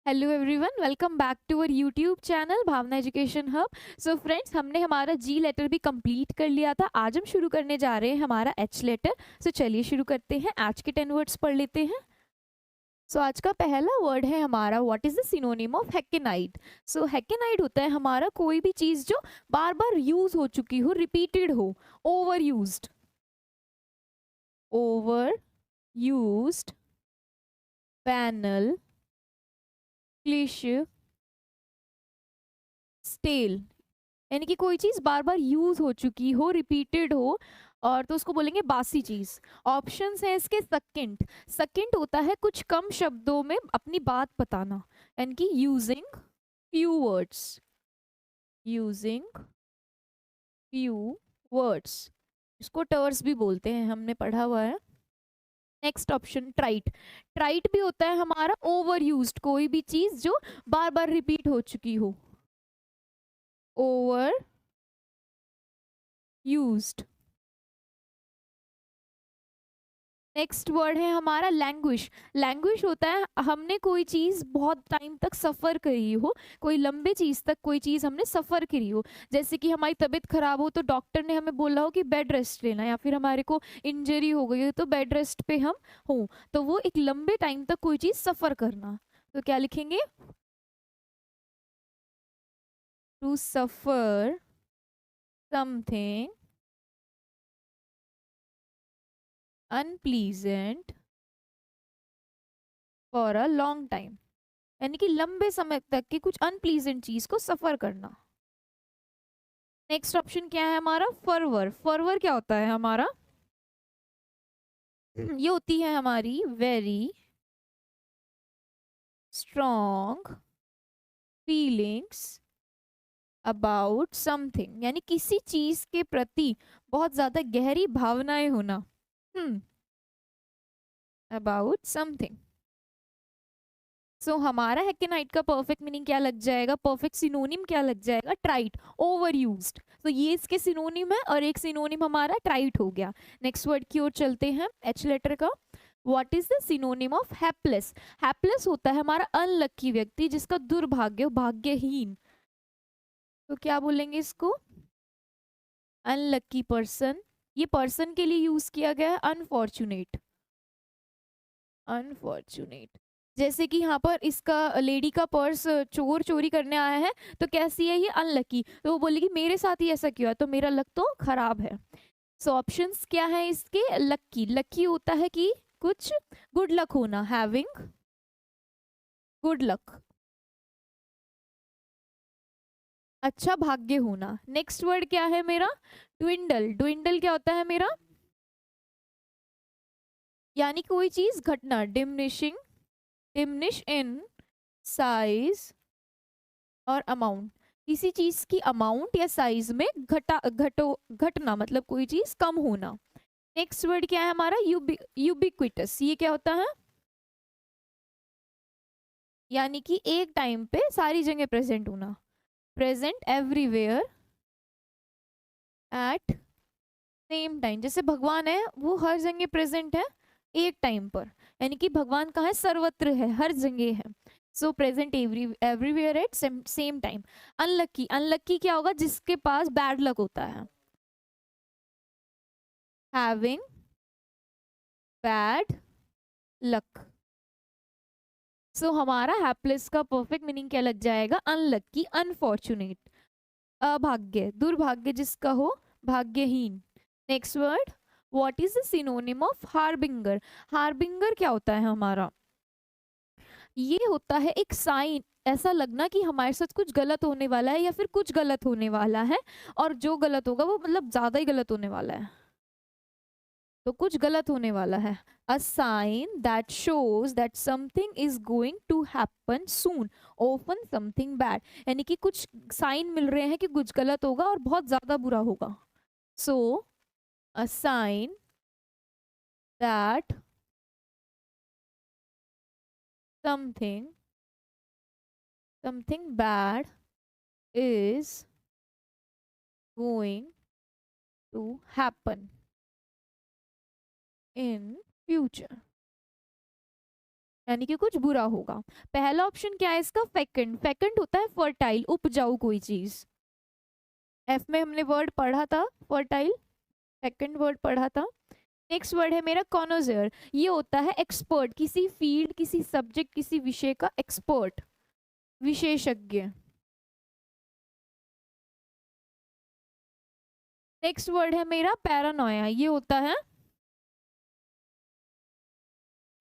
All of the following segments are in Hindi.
Hello everyone, welcome back to our YouTube channel Bhavna education hub. So friends, हमने हमारा जी लेटर भी कंप्लीट कर लिया था। आज हम शुरू करने जा रहे हैं हमारा एच लेटर। सो चलिए शुरू करते हैं। आज के 10 वर्ड्स पढ़ लेते हैं। सो आज का पहला वर्ड है हमारा what is the synonym of hackneyed. So hackneyed होता है हमारा कोई भी चीज जो बार बार यूज हो चुकी हो, रिपीटेड हो, over used, over used, banal, cliche, stale. यानी कि कोई चीज बार बार यूज हो चुकी हो, रिपीटेड हो, और तो उसको बोलेंगे बासी चीज। ऑप्शंस है इसके सेकंड। सेकंड होता है कुछ कम शब्दों में अपनी बात बताना, यानी कि using few words, using few words. इसको टर्स भी बोलते हैं, हमने पढ़ा हुआ है। Next option ट्राइट। ट्राइट भी होता है हमारा ओवर यूज्ड, कोई भी चीज जो बार बार रिपीट हो चुकी हो, ओवर यूज्ड। नेक्स्ट वर्ड है हमारा लैंग्विश। लैंग्विश होता है हमने कोई चीज बहुत टाइम तक सफर करी हो, कोई लंबे चीज तक कोई चीज हमने सफर करी हो। जैसे कि हमारी तबीयत खराब हो तो डॉक्टर ने हमें बोला हो कि बेड रेस्ट लेना, या फिर हमारे को इंजरी हो गई हो तो बेड रेस्ट पे हम हो। तो वो एक लंबे टाइम तक कोई चीज सफर करना। तो क्या लिखेंगे? To suffer something unpleasant for a long time, यानी कि लंबे समय तक की कुछ अनप्लीजेंट चीज को सफर करना। नेक्स्ट ऑप्शन क्या है हमारा? फरवर। फरवर क्या होता है हमारा? ये होती है हमारी very strong feelings about something, यानी किसी चीज के प्रति बहुत ज्यादा गहरी भावनाएं होना। About something. सो हमारा हेकेनाइट का परफेक्ट मीनिंग क्या लग जाएगा? परफेक्ट सिनोनिम क्या लग जाएगा? ट्राइट, ओवर यूज्ड। तो ये इसके सिनोनिम है, और एक सिनोनिम हमारा ट्राइट हो गया। नेक्स्ट वर्ड की ओर चलते हैं, एच लेटर का। What is the synonym of hapless? Hapless होता है हमारा अनलक्की व्यक्ति, जिसका दुर्भाग्य हो, भाग्यहीन। तो क्या बोलेंगे इसको? Unlucky person. ये पर्सन के लिए यूज किया गया है अनफॉर्चुनेट, अनफॉर्चुनेट। जैसे कि यहाँ पर इसका लेडी का पर्स चोर चोरी करने आया है, तो कैसी है ये? अनलकी। तो वो बोलेगी मेरे साथ ही ऐसा क्यों है, तो मेरा लक तो खराब है। सो ऑप्शंस क्या है इसके? लक्की। लक्की होता है कि कुछ गुड लक होना, हैविंग गुड लक, अच्छा भाग्य होना। नेक्स्ट वर्ड क्या है मेरा? ट्विंडल। ट्विंडल क्या होता है मेरा? यानी कोई चीज घटना, डिमिनिशिंग, डिमिनिश इन साइज और अमाउंट। किसी चीज की अमाउंट या साइज में घटना, मतलब कोई चीज कम होना। नेक्स्ट वर्ड क्या है हमारा? यूबिक्विटस। ये क्या होता है? यानी कि एक टाइम पे सारी जगह प्रेजेंट होना, present everywhere at same time. जैसे भगवान है, वो हर जगह प्रेजेंट है एक टाइम पर, यानी कि भगवान कहाँ है? सर्वत्र है, हर जगह है। सो present everywhere at same time. Unlucky. Unlucky क्या होगा? जिसके पास बैड लक होता है, हैविंग बैड लक। सो हमारा हैप्लेस का परफेक्ट मीनिंग क्या लग जाएगा? अनलक्की, अनफॉर्चुनेट, अभाग्य, दुर्भाग्य जिसका हो, भाग्यहीन। Next word, what is the synonym of harbinger? Harbinger क्या होता है हमारा? ये होता है एक साइन, ऐसा लगना कि हमारे साथ कुछ गलत होने वाला है, या फिर कुछ गलत होने वाला है, और जो गलत होगा वो मतलब ज्यादा ही गलत होने वाला है, तो कुछ गलत होने वाला है। A sign that shows that something is going to happen soon, often something bad. यानी कि कुछ साइन मिल रहे हैं कि कुछ गलत होगा और बहुत ज्यादा बुरा होगा। So a sign that something something bad is going to happen in future. यानी कि कुछ बुरा होगा। पहला ऑप्शन क्या है इसका, फेकंड। फेकंड होता है फर्टाइल, उपजाऊ कोई चीज। एफ में हमने वर्ड पढ़ा था फर्टाइल, सेकंड वर्ड पढ़ा था। नेक्स्ट वर्ड है मेरा कॉनोजर। ये होता है एक्सपर्ट, किसी फील्ड, किसी सब्जेक्ट, किसी विषय का एक्सपर्ट, विशेषज्ञ। नेक्स्ट वर्ड है मेरा पैरानोया। ये होता है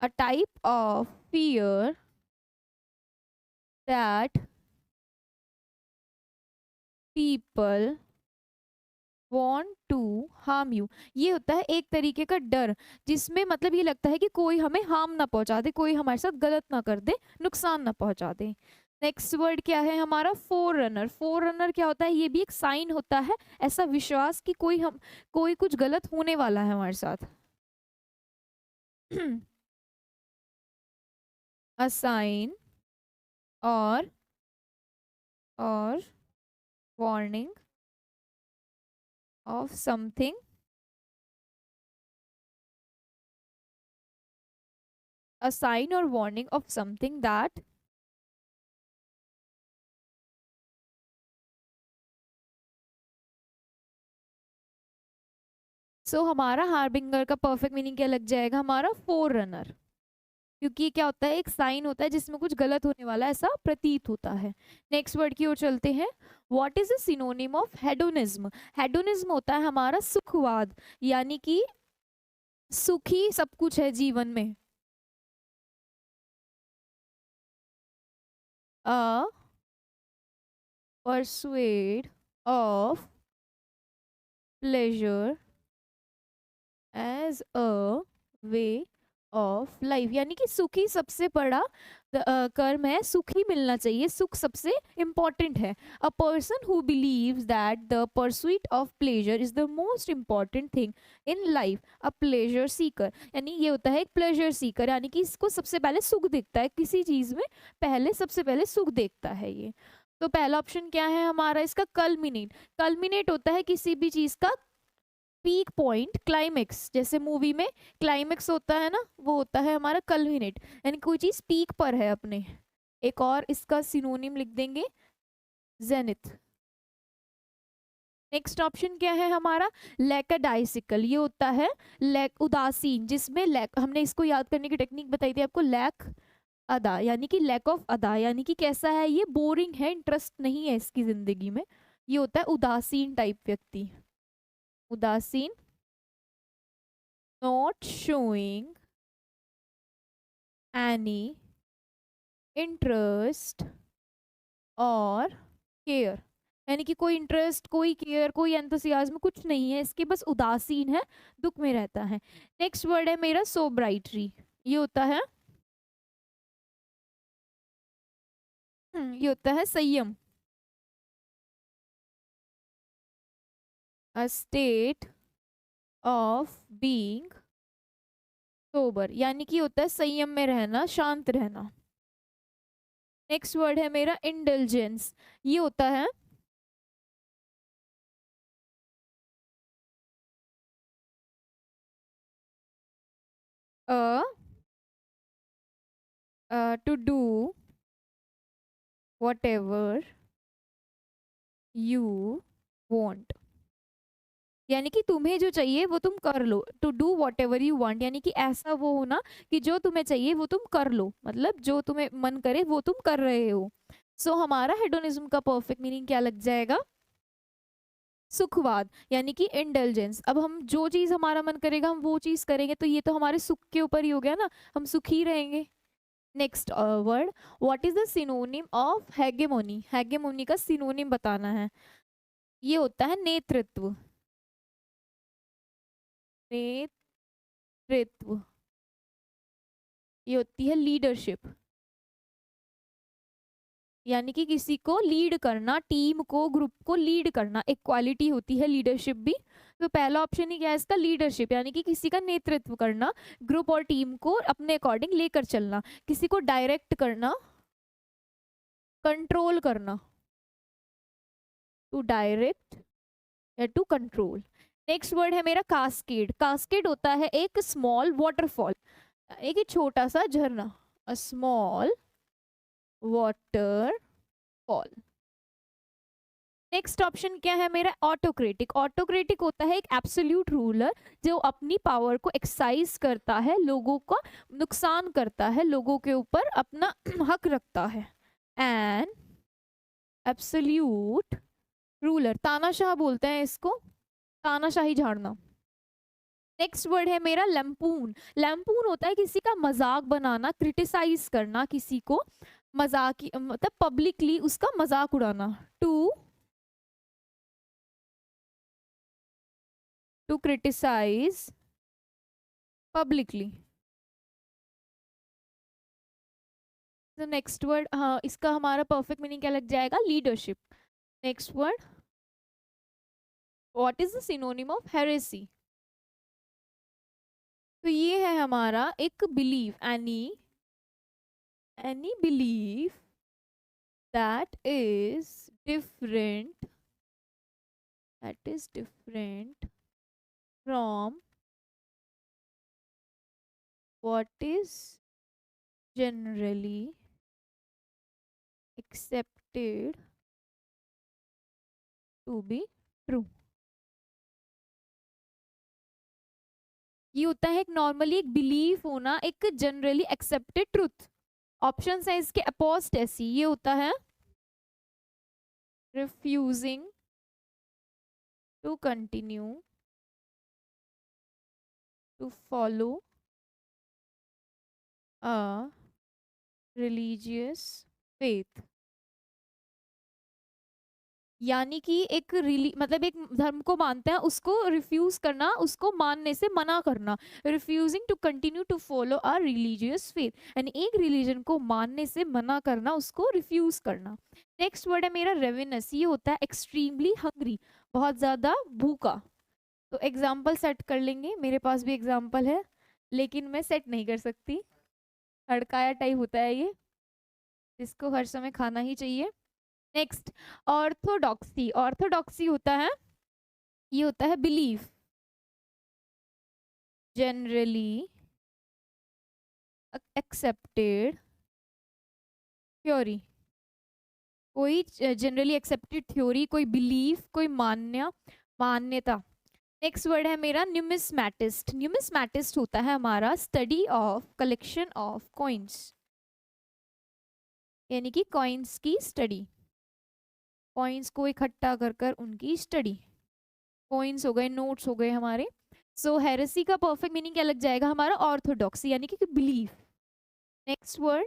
a type of fear that people want to harm you। ये होता है एक तरीके का डर, जिसमें मतलब ये लगता है कि कोई हमें हार्म ना पहुंचा दे, कोई हमारे साथ गलत ना कर दे, नुकसान ना पहुंचा दे। नेक्स्ट वर्ड क्या है हमारा, फोर रनर। फोर रनर क्या होता है, ये भी एक साइन होता है, ऐसा विश्वास कि कोई कुछ गलत होने वाला है हमारे साथ। अ साइन और warning of something, a sign or warning of something that हमारा हार्बिंगर का परफेक्ट मीनिंग क्या लग जाएगा हमारा, फोर रनर। क्योंकि ये क्या होता है, एक साइन होता है जिसमें कुछ गलत होने वाला है ऐसा प्रतीत होता है। नेक्स्ट वर्ड की ओर चलते हैं। What is the synonym of hedonism. Hedonism होता है हमारा सुखवाद, यानी कि सुखी सब कुछ है जीवन में। A pursuit of pleasure as a way of life, यानी कि सुखी सबसे बड़ा कर्म है, सुख ही मिलना चाहिए, सुख सबसे इम्पॉर्टेंट है। A person who believes that the pursuit of pleasure is the most important thing in life, a pleasure Sikar. यानी ये होता है एक प्लेजर सीकर, यानी कि इसको सबसे पहले सुख देखता है किसी चीज में, पहले सबसे पहले सुख देखता है ये। तो पहला ऑप्शन क्या है हमारा इसका, कल्मिनेट। कल्मिनेट होता है किसी भी चीज का पीक पॉइंट, क्लाइमेक्स, जैसे मूवी में क्लाइमेक्स होता है ना, वो होता है हमारा कल्मिनेट, यानी कोई चीज पीक पर है अपने। एक और इसका सिनोनिम लिख देंगे, जेनिथ। नेक्स्ट ऑप्शन क्या है हमारा, लैकडाइसिकल। ये होता है लैक, उदासीन, जिसमें लैक, हमने इसको याद करने की टेक्निक बताई थी आपको, लैक अदा, यानी कि लैक ऑफ अदा, यानी कि कैसा है ये, बोरिंग है, इंटरेस्ट नहीं है इसकी जिंदगी में। ये होता है उदासीन टाइप व्यक्ति, उदासीन, not showing any interest or care, यानी कि कोई इंटरेस्ट, कोई केयर, कोई एंथुसियाज्म कुछ नहीं है इसके, बस उदासीन है, दुख में रहता है। नेक्स्ट वर्ड है मेरा सोब्राइटरी। ये होता है ये होता है संयम, a state of being sober, यानी कि होता है संयम में रहना, शांत रहना। नेक्स्ट वर्ड है मेरा इंटेलिजेंस। ये होता है to do whatever you want, यानी कि तुम्हें जो चाहिए वो तुम कर लो। To do whatever you want, यानी कि ऐसा वो होना कि जो तुम्हें चाहिए वो तुम कर लो, मतलब जो तुम्हें मन करे वो तुम कर रहे हो। हमारा हेडोनिज्म का परफेक्ट मीनिंग क्या लग जाएगा, सुखवाद, यानी कि इंटेलिजेंस। अब हम जो चीज हमारा मन करेगा हम वो चीज करेंगे, तो ये तो हमारे सुख के ऊपर ही हो गया ना, हम सुखी रहेंगे। Next word, what is the synonym of hegemony. Hegemony का सिनोनिम बताना है। ये होता है नेतृत्व, नेतृत्व। ये होती है लीडरशिप, यानी कि किसी को लीड करना, टीम को, ग्रुप को लीड करना, एक क्वालिटी होती है लीडरशिप भी। तो पहला ऑप्शन ही क्या है इसका, लीडरशिप, यानी कि किसी का नेतृत्व करना, ग्रुप और टीम को अपने अकॉर्डिंग लेकर चलना, किसी को डायरेक्ट करना, कंट्रोल करना, टू डायरेक्ट या टू कंट्रोल। नेक्स्ट वर्ड है मेरा कास्केड। कास्केड होता है एक स्मॉल वाटरफॉल, एक छोटा सा झरना, a small waterfall. Next option क्या है मेरा? ऑटोक्रेटिक। ऑटोक्रेटिक होता है एक एब्सोल्यूट रूलर जो अपनी पावर को एक्सरसाइज करता है, लोगों का नुकसान करता है, लोगों के ऊपर अपना हक रखता है। एन एब्सोल्यूट रूलर, तानाशाह बोलते हैं इसको, तानाशाही झाड़ना। नेक्स्ट वर्ड है मेरा लैम्पून। लैम्पून होता है किसी का मजाक बनाना, क्रिटिसाइज करना, किसी को मजाक मतलब पब्लिकली उसका मजाक उड़ाना। To criticise publicly. तो नेक्स्ट वर्ड, हाँ इसका हमारा परफेक्ट मीनिंग क्या लग जाएगा? Leadership. Next word, what is the synonym of heresy? तो ये है हमारा एक belief, any belief that is different, from what is generally accepted to be true। ये होता है एक नॉर्मली एक बिलीफ होना, एक जनरली एक्सेप्टेड ट्रुथ। ऑप्शन है इसके अपोस्टेसी, ये होता है refusing to continue to follow a religious faith. यानी कि एक मतलब एक धर्म को मानते हैं उसको रिफ्यूज करना, उसको मानने से मना करना। Refusing to continue to follow a religious faith, यानी एक रिलीजन को मानने से मना करना, उसको रिफ्यूज करना। नेक्स्ट वर्ड है मेरा रेविनस। ये होता है एक्सट्रीमली हंग्री, बहुत ज्यादा भूखा। तो एग्जाम्पल सेट कर लेंगे, मेरे पास भी एग्जाम्पल है लेकिन मैं सेट नहीं कर सकती, हड़काया टाइप होता है ये, इसको हर समय खाना ही चाहिए। Next, orthodoxy. ऑर्थोडॉक्सी होता है, ये होता है बिलीफ, जनरली एक्सेप्टेड थ्योरी। कोई जनरली एक्सेप्टेड थ्योरी, कोई बिलीफ, कोई मान्यता। नेक्स्ट वर्ड है मेरा न्यूमिस्मैटिस्ट। न्यूमिस्मैटिस्ट होता है हमारा study of collection of coins, यानी कि कॉइन्स की स्टडी, कॉइन्स को इकट्ठा कर कर उनकी स्टडी। कॉइन्स हो गए, नोट्स हो गए हमारे। सो हेरेसी का परफेक्ट मीनिंग क्या लग जाएगा हमारा? ऑर्थोडॉक्सी, यानी कि belief. Next word,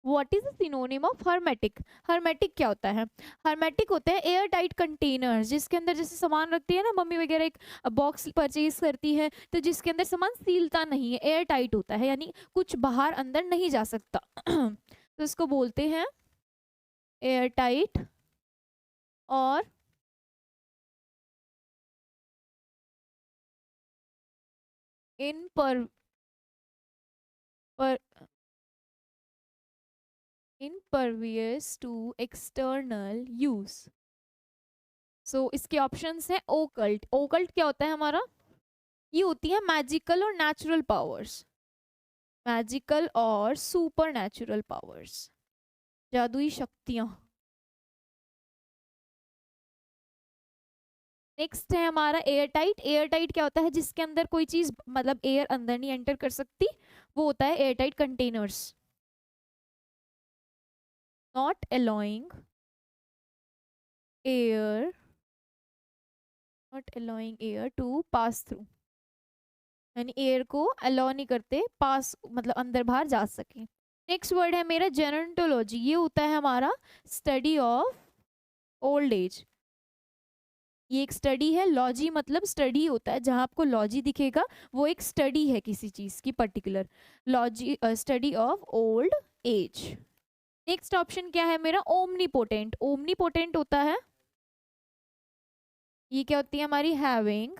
what is the synonym of hermetic? Hermetic क्या होता है? हर्मेटिक होते हैं एयर टाइट कंटेनर्स, जिसके अंदर जैसे सामान रखती है ना मम्मी वगैरह, एक बॉक्स परचेज करती है तो जिसके अंदर सामान सीलता नहीं है, एयर टाइट होता है, यानी कुछ बाहर अंदर नहीं जा सकता। तो इसको बोलते हैं एयर टाइट और इन पर impervious to external use। सो इसके ऑप्शंस हैं ओकल्ट। ओकल्ट क्या होता है हमारा? ये होती है मैजिकल और नेचुरल पावर्स, मैजिकल और सुपर नेचुरल पावर्स, जादुई शक्तियां। नेक्स्ट है हमारा एयर टाइट। एयर टाइट क्या होता है? जिसके अंदर कोई चीज मतलब एयर अंदर नहीं एंटर कर सकती, वो होता है air tight containers. Not allowing air, not allowing air to pass through, यानी एयर को अलाउ नहीं करते पास, मतलब अंदर बाहर जा सके। नेक्स्ट वर्ड है मेरा जेरोंटोलॉजी। ये होता है हमारा स्टडी ऑफ ओल्ड एज। ये एक स्टडी है, लॉजी मतलब स्टडी होता है, जहां आपको लॉजी दिखेगा वो एक स्टडी है किसी चीज की particular. Logy study of old age. Next option क्या है मेरा? ओमनीपोटेंट। ओमनीपोटेंट होता है, ये क्या होती है हमारी? Having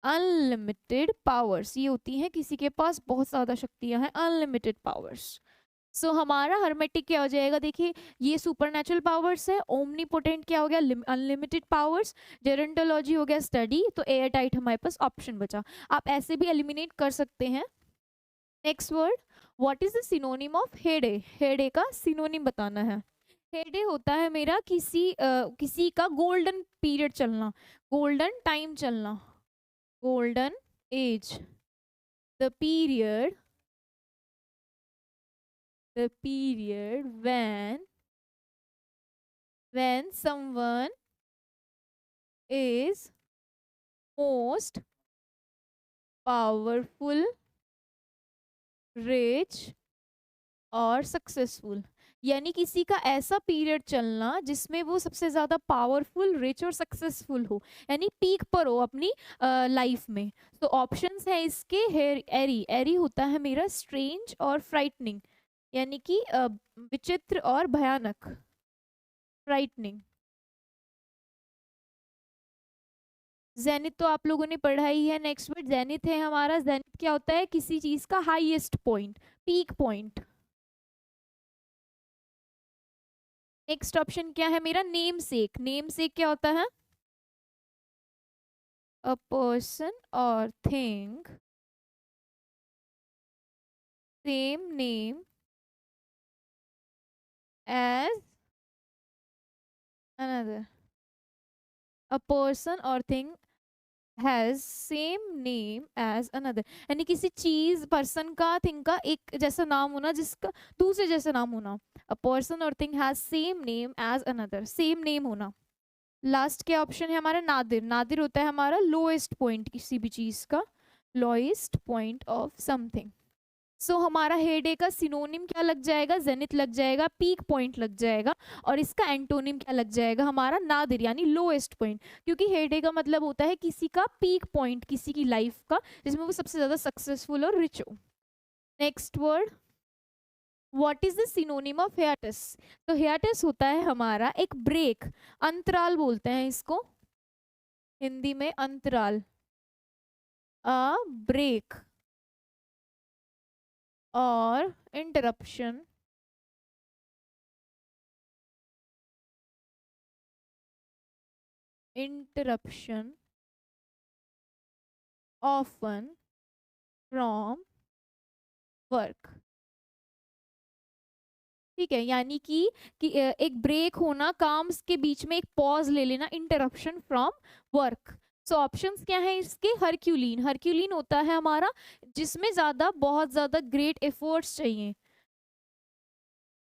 unlimited powers. ये होती हैं किसी के पास बहुत ज्यादा शक्तियां हैं, अनलिमिटेड पावर्स। सो हमारा हर्मेटिक क्या हो जाएगा? देखिए ये सुपरनैचुरल पावर्स है, ओमनीपोटेंट क्या हो गया? Unlimited powers. जेरोंटोलॉजी हो गया स्टडी, तो एयर टाइट हमारे पास ऑप्शन बचा। आप ऐसे भी एलिमिनेट कर सकते हैं। Next word, what is the synonym of heyday? Heyday का सिनोनिम बताना है। हेडे होता है मेरा किसी का गोल्डन पीरियड चलना, गोल्डन टाइम चलना, golden age, the period, the period when someone is most powerful, rich और सक्सेसफुल। यानी किसी का ऐसा पीरियड चलना जिसमें वो सबसे ज्यादा पावरफुल, रिच और सक्सेसफुल हो, यानी पीक पर हो अपनी लाइफ में। तो ऑप्शंस है इसके, हेर एरी, एरी होता है मेरा स्ट्रेंज और फ्राइटनिंग, यानी कि विचित्र और भयानक, फ्राइटनिंग। जेनिथ तो आप लोगों ने पढ़ा ही है। नेक्स्ट वर्ड जेनिथ है हमारा। जेनिथ क्या होता है? किसी चीज का highest point, peak point. Next option क्या है मेरा? नेम सेक। नेम सेक क्या होता है? अ पर्सन और thing same name as another. A person और thing has same name as another, यानी किसी चीज, पर्सन का, थिंग का एक जैसा नाम होना जिसका दूसरे जैसा नाम होना। अ पर्सन और thing has same name as another, same name होना। लास्ट क्या ऑप्शन है हमारा? नादिर। नादिर होता है हमारा लोएस्ट पॉइंट किसी भी चीज का, लोएस्ट पॉइंट ऑफ समथिंग। सो हमारा हेडे का सिनोनिम क्या लग जाएगा? जेनिथ लग जाएगा, पीक पॉइंट लग जाएगा, और इसका एंटोनिम क्या लग जाएगा हमारा? नादिर, यानी लोएस्ट पॉइंट। क्योंकि हेडे का मतलब होता है किसी का पीक पॉइंट, किसी की लाइफ का जिसमें वो सबसे ज्यादा सक्सेसफुल और रिच हो। Next word, what is the synonym of हियाटस? तो हियाटस होता है हमारा एक ब्रेक, अंतराल बोलते हैं इसको हिंदी में, अंतराल, अ ब्रेक और interruption, interruption often from work. ठीक है, यानी कि एक ब्रेक होना, काम के बीच में एक पॉज ले लेना, interruption from work. So options क्या है इसके? हरक्यूलिन। हरक्यूलिन होता है हमारा जिसमें ज्यादा, बहुत ज्यादा ग्रेट एफर्ट्स चाहिए,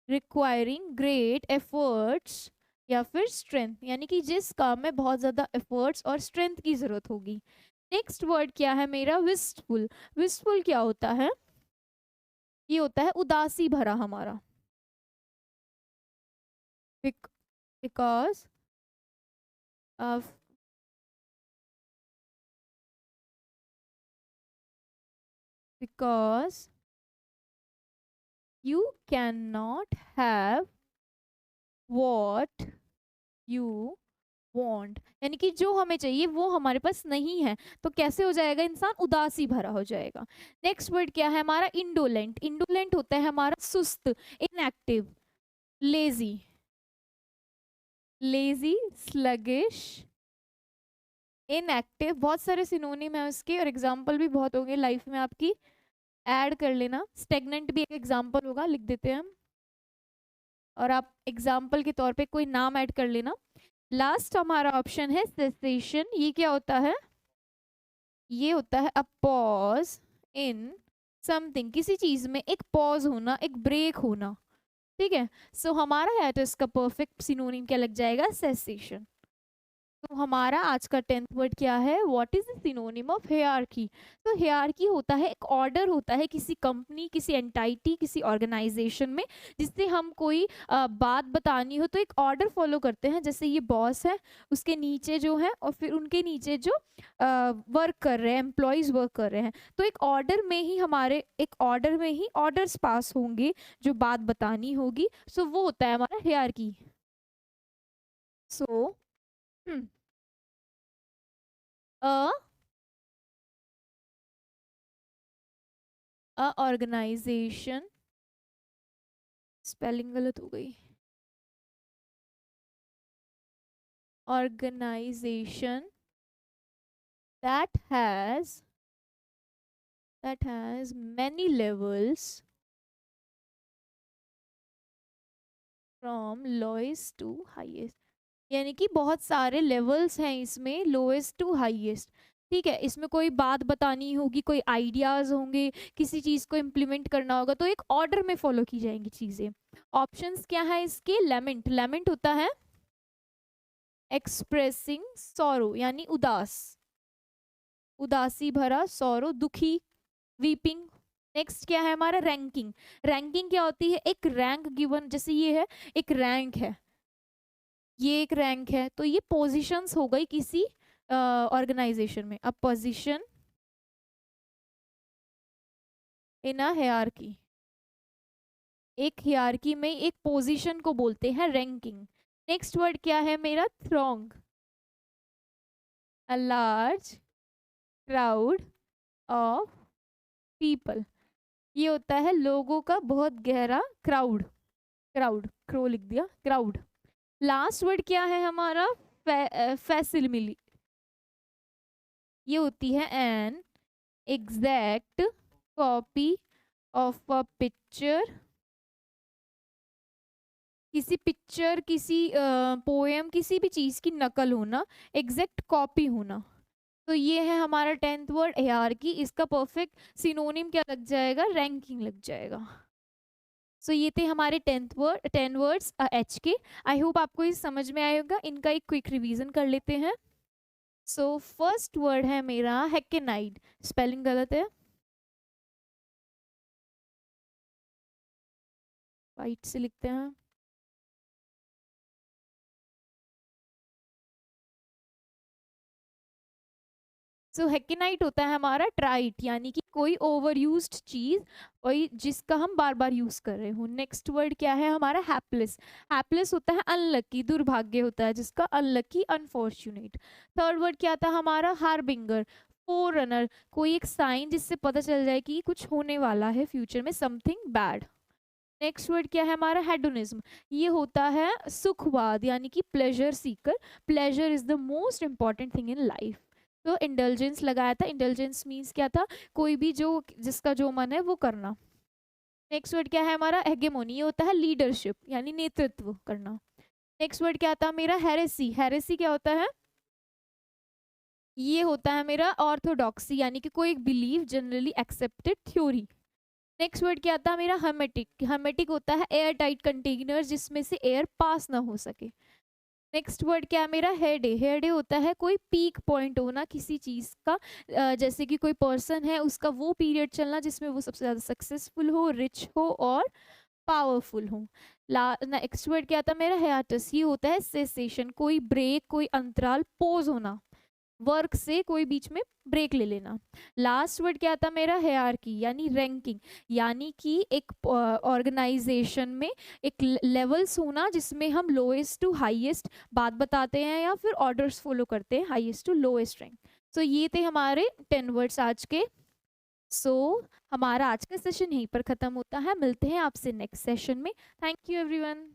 रिक्वायरिंग ग्रेट एफर्ट्स, या फिर स्ट्रेंथ, यानी कि जिस काम में बहुत ज्यादा एफर्ट्स और स्ट्रेंथ की जरूरत होगी। नेक्स्ट वर्ड क्या है मेरा? विस्टफुल। विस्टफुल क्या होता है? ये होता है उदासी भरा हमारा, because of, because you cannot have what you want, यानी कि जो हमें चाहिए वो हमारे पास नहीं है, तो कैसे हो जाएगा इंसान? उदासी भरा हो जाएगा। नेक्स्ट वर्ड क्या है हमारा? इंडोलेंट। इंडोलेंट होता है हमारा सुस्त, inactive, lazy, lazy, sluggish, inactive. बहुत सारे सिनोनिम है उसके और एग्जाम्पल भी बहुत होंगे लाइफ में आपकी, ऐड कर लेना। स्टेगनेंट भी एक एग्जाम्पल होगा, लिख देते हैं हम, और आप एग्जाम्पल के तौर पे कोई नाम ऐड कर लेना। लास्ट हमारा ऑप्शन है सेसेशन। ये क्या होता है? ये होता है अ पॉज इन समथिंग, किसी चीज में एक पॉज होना, एक ब्रेक होना। ठीक है, सो हमारा एटस का परफेक्ट सिनोनिम क्या लग जाएगा? सेसेशन। तो हमारा आज का 10th वर्ड क्या है? What is the synonym of hierarchy? तो हियरार्की होता है एक ऑर्डर होता है किसी कंपनी, किसी एंटाइटी, किसी ऑर्गेनाइजेशन में, जिससे हम कोई बात बतानी हो तो एक ऑर्डर फॉलो करते हैं। जैसे ये बॉस है, उसके नीचे जो है, और फिर उनके नीचे जो वर्क कर रहे हैं, एम्प्लॉयज वर्क कर रहे हैं, तो एक ऑर्डर में ही हमारे, एक ऑर्डर में ही ऑर्डर्स पास होंगे जो बात बतानी होगी। सो वो होता है हमारा hierarchy. So a organisation, spelling गलत हो गई, organisation that has that has many levels from lowest to highest, यानी कि बहुत सारे लेवल्स हैं इसमें, लोएस्ट टू हाईएस्ट। ठीक है, इसमें कोई बात बतानी होगी, कोई आइडियाज होंगे, किसी चीज को इम्प्लीमेंट करना होगा, तो एक ऑर्डर में फॉलो की जाएंगी चीजें। ऑप्शंस क्या है इसके? लेमेंट, लेमेंट होता है एक्सप्रेसिंग सॉरो, यानी उदास, उदासी भरा, सॉरो दुखी, वीपिंग। नेक्स्ट क्या है हमारा? रैंकिंग। रैंकिंग क्या होती है? एक रैंक गिवन, जैसे ये है एक रैंक है, ये एक रैंक है, तो ये पोजीशंस हो गई किसी ऑर्गेनाइजेशन में। अब पोजीशन इन अ हायरार्की, एक हायरार्की में एक पोजीशन को बोलते हैं रैंकिंग। नेक्स्ट वर्ड क्या है मेरा? Throng, a large crowd of people, ये होता है लोगों का बहुत गहरा क्राउड, क्राउड, क्रो लिख दिया, क्राउड। लास्ट वर्ड क्या है हमारा? फैसिलिटी, ये होती है an exact copy of a picture, किसी पिक्चर, किसी पोएम, किसी भी चीज की नकल होना, एग्जैक्ट कॉपी होना। तो ये है हमारा 10th वर्ड हायरार्की, इसका परफेक्ट सिनोनिम क्या लग जाएगा? रैंकिंग लग जाएगा। सो ये थे हमारे 10 वर्ड्स एच के। आई होप आपको ये समझ में आएगा। इनका एक क्विक रिवीजन कर लेते हैं। सो फर्स्ट वर्ड है मेरा हेकेनाइड, स्पेलिंग गलत है, वाइट से लिखते हैं। सो हेकेनाइट होता है हमारा ट्राइट, यानी कि कोई ओवर यूज्ड चीज, वही जिसका हम बार बार यूज कर रहे हो। नेक्स्ट वर्ड क्या है हमारा? हैपलेस। हैपलेस होता है अनलकी, दुर्भाग्य होता है जिसका, अनलकी, अनफॉर्चुनेट। थर्ड वर्ड क्या था हमारा? हार्बिंगर, फोर रनर, कोई एक साइन जिससे पता चल जाए कि कुछ होने वाला है फ्यूचर में, समथिंग बैड। नेक्स्ट वर्ड क्या है हमारा? हेडोनिज्म, ये होता है सुखवाद, यानी कि pleasure Sikar, pleasure is the most important thing in life. तो इंडल्जेंस लगाया था, इंडल्जेंस मीन्स क्या था? कोई भी जो, जिसका जो मन है वो करना। नेक्स्ट वर्ड क्या है हमारा? हेगेमोनी, ये होता है लीडरशिप, यानी नेतृत्व करना। नेक्स्ट वर्ड क्या था मेरा? हेरेसी, हेरेसी क्या होता है? ये होता है मेरा ऑर्थोडॉक्सी, यानी कि कोई एक believe, generally accepted theory. Next word क्या था मेरा? हर्मेटिक, हर्मेटिक होता है एयर टाइट कंटेनर जिसमें से एयर पास ना हो सके। नेक्स्ट वर्ड क्या है मेरा? हेडे, हेडे होता है कोई पीक पॉइंट होना किसी चीज का, जैसे कि कोई पर्सन है उसका वो पीरियड चलना जिसमें वो सबसे ज्यादा सक्सेसफुल हो, रिच हो और पावरफुल हो। नेक्स्ट वर्ड क्या था मेरा? हियाटस, ये होता है सेसेशन, कोई ब्रेक, कोई अंतराल, पोज होना, वर्क से कोई बीच में ब्रेक ले लेना। लास्ट वर्ड क्या था मेरा? हायरार्की, यानी रैंकिंग, यानी कि एक ऑर्गेनाइजेशन में एक लेवल्स होना जिसमें हम लोएस्ट टू हाईएस्ट बात बताते हैं या फिर ऑर्डर्स फॉलो करते हैं, हाईएस्ट टू लोएस्ट रैंक। सो ये थे हमारे 10 वर्ड्स आज के। सो हमारा आज का सेशन यहीं पर खत्म होता है, मिलते हैं आपसे नेक्स्ट सेशन में। Thank you everyone.